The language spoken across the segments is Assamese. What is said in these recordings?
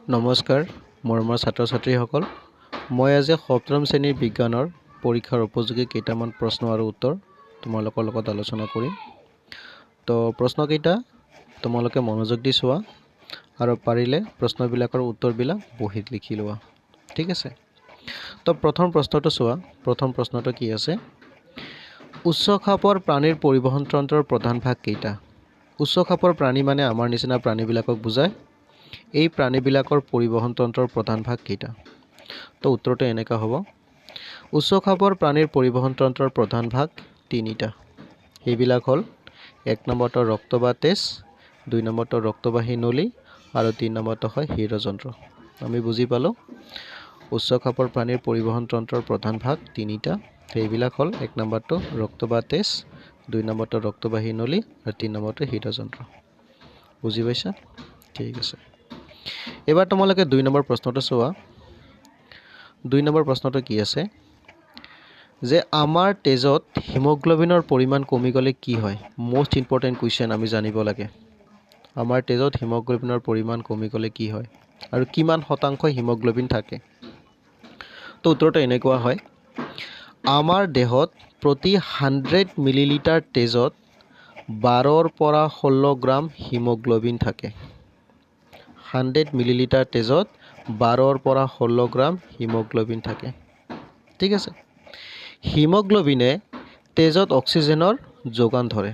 নমস্কাৰ মৰমৰ ছাত্ৰ ছাত্ৰীসকল মই আজি সপ্তম শ্ৰেণীৰ বিজ্ঞানৰ পৰীক্ষাৰ উপযোগী কেইটামান প্ৰশ্ন আৰু উত্তৰ তোমালোকৰ লগত আলোচনা কৰিম তো প্ৰশ্নকেইটা তোমালোকে মনোযোগ দি চোৱা আৰু পাৰিলে প্ৰশ্নবিলাকৰ উত্তৰবিলাক বহীত লিখি লোৱা ঠিক আছে তো প্ৰথম প্ৰশ্নটো চোৱা প্ৰথম প্ৰশ্নটো কি আছে উচ্চ খাপৰ প্ৰাণীৰ পৰিবহণ তন্ত্ৰৰ প্ৰধান ভাগ কেইটা উচ্চ খাপৰ প্ৰাণী মানে আমাৰ নিচিনা প্ৰাণীবিলাকক বুজায় এই প্ৰাণীবিলাকৰ পৰিবহণ তন্ত্ৰৰ প্ৰধান ভাগ কেইটা তো উত্তৰটো এনেকা হ'ব উচ্চ খাপৰ প্ৰাণীৰ পৰিবহণ তন্ত্ৰৰ প্ৰধান ভাগ তিনিটা এইবিলাক হ'ল এক নম্বৰটো ৰক্ত বা তেজ দুই নম্বৰটো ৰক্তবাহী নলী আৰু তিন নম্বৰটো হয় হৃদযন্ত্ৰ আমি বুজি পালোঁ উচ্চ খাপৰ প্ৰাণীৰ পৰিবহণ তন্ত্ৰৰ প্ৰধান ভাগ তিনিটা সেইবিলাক হ'ল এক নম্বৰটো ৰক্ত বা তেজ দুই নম্বৰটো ৰক্তবাহী নলী আৰু তিন নম্বৰটো হৃদযন্ত্ৰ বুজি পাইছা ঠিক আছে এবাৰ তোমালোকে দুই নম্বৰ প্ৰশ্নটো চোৱা দুই নম্বৰ প্ৰশ্নটো কি আছে যে আমাৰ তেজত হিমোগ্লোবিনৰ পৰিমাণ কমি গ'লে কি হয় মোষ্ট ইম্পৰ্টেণ্ট কুৱেশ্যন আমি জানিব লাগে আমাৰ তেজত হিমোগ্লোবিনৰ পৰিমাণ কমি গ'লে কি হয় আৰু কিমান শতাংশ হিমোগ্লোবিন থাকে তো উত্তৰটো এনেকুৱা হয় আমাৰ দেহত প্ৰতি 100 মিলিলিটাৰ তেজত 12 পৰা 16 গ্ৰাম হিমোগ্লোবিন থাকে 100 মিলিলিটাৰ তেজত 12 পৰা 16 গ্ৰাম হিমোগ্লোবিন থাকে ঠিক আছে হিমোগ্লোবিনে তেজত অক্সিজেনৰ যোগান ধৰে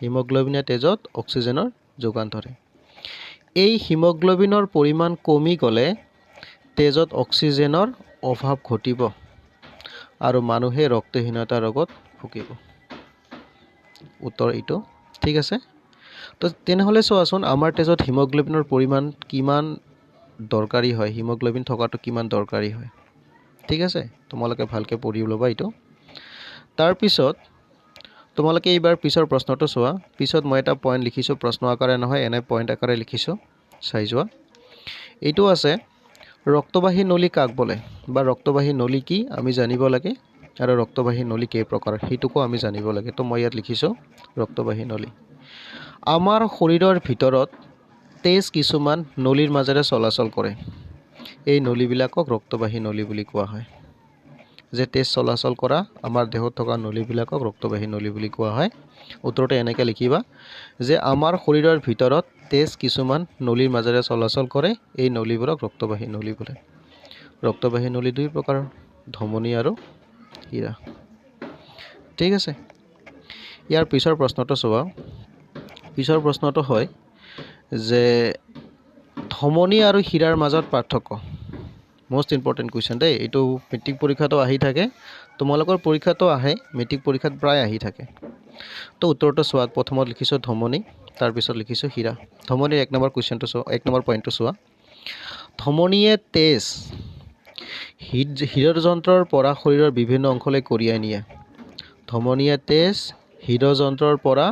হিমোগ্লোবিনে তেজত অক্সিজেনৰ যোগান ধৰে এই হিমোগ্লোবিনৰ পৰিমাণ কমি গ'লে তেজত অক্সিজেনৰ অভাৱ ঘটিব আৰু মানুহে ৰক্তহীনতা ৰোগত ভুগিব উত্তৰ এইটো ঠিক আছে তো তেনেহ'লে চোৱাচোন আমাৰ তেজত হিমোগ্লোবিনৰ পৰিমাণ কিমান দৰকাৰী হয় হিমোগ্লোবিন থকাটো কিমান দৰকাৰী হয় ঠিক আছে তোমালোকে ভালকৈ পঢ়ি ল'বা এইটো তাৰপিছত তোমালোকে এইবাৰ পিছৰ প্ৰশ্নটো চোৱা পিছত মই এটা পইণ্ট লিখিছোঁ প্ৰশ্ন আকাৰে নহয় এনে পইণ্ট আকাৰে লিখিছোঁ চাই যোৱা এইটো আছে ৰক্তবাহী নলী কাক বোলে বা ৰক্তবাহী নলী কি আমি জানিব লাগে আৰু ৰক্তবাহী নলী কেই প্ৰকাৰ সেইটোকো আমি জানিব লাগে তো মই ইয়াত লিখিছোঁ ৰক্তবাহী নলী আমাৰ শৰীৰৰ ভিতৰত তেজ কিছুমান নলীৰ মাজেৰে চলাচল কৰে এই নলীবিলাকক ৰক্তবাহী নলী বুলি কোৱা হয় যে তেজ চলাচল কৰা আমাৰ দেহত থকা নলীবিলাকক ৰক্তবাহী নলী বুলি কোৱা হয় উত্তৰটো এনেকৈ লিখিবা যে আমাৰ শৰীৰৰ ভিতৰত তেজ কিছুমান নলীৰ মাজেৰে চলাচল কৰে এই নলীবোৰক ৰক্তবাহী নলী বোলে ৰক্তবাহী নলী দুই প্ৰকাৰৰ ধমনী আৰু হীৰা ঠিক আছে ইয়াৰ পিছৰ প্ৰশ্নটো চোৱা পিছৰ প্ৰশ্নটো হয় যে ধমনী আৰু হীৰাৰ মাজত পাৰ্থক্য মোষ্ট ইম্পৰ্টেণ্ট কুৱেশ্যন দেই এইটো মেট্ৰিক পৰীক্ষাতো আহি থাকে তোমালোকৰ পৰীক্ষাতো আহে মেট্ৰিক পৰীক্ষাত প্ৰায় আহি থাকে তো উত্তৰটো চোৱা প্ৰথমত লিখিছোঁ ধমনী তাৰপিছত লিখিছোঁ হীৰা ধমনীৰ এক নম্বৰ কুৱেশ্যনটো চোৱা এক নম্বৰ পইণ্টটো চোৱা ধমনীয়ে তেজ হৃদযন্ত্ৰৰ পৰা শৰীৰৰ বিভিন্ন অংশলৈ কঢ়িয়াই নিয়ে ধমনীয়ে তেজ হৃদযন্ত্ৰৰ পৰা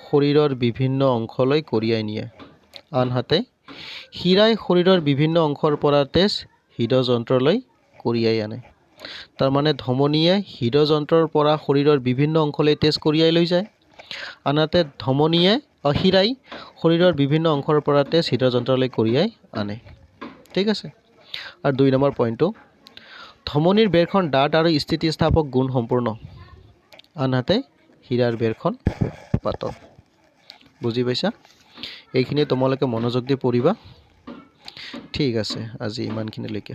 শৰীৰৰ বিভিন্ন অংশলৈ কঢ়িয়াই নিয়ে আনহাতে হীৰাই শৰীৰৰ বিভিন্ন অংশৰ পৰা তেজ হৃদযন্ত্ৰলৈ কঢ়িয়াই আনে তাৰমানে ধমনীয়ে হৃদযন্ত্ৰৰ পৰা শৰীৰৰ বিভিন্ন অংশলৈ তেজ কঢ়িয়াই লৈ যায় আনহাতে হীৰাই শৰীৰৰ বিভিন্ন অংশৰ পৰা তেজ হৃদযন্ত্ৰলৈ কঢ়িয়াই আনে ঠিক আছে আৰু দুই নম্বৰ পইণ্টটো ধমনীৰ বেৰখন ডাঠ আৰু স্থিতিস্থাপক গুণ সম্পূৰ্ণ আনহাতে হীৰাৰ বেৰখন পাতল বুজি পাইছা এইখিনি তোমালোকে মনোযোগ দি পঢ়িবা ঠিক আছে আজি ইমানখিনিলৈকে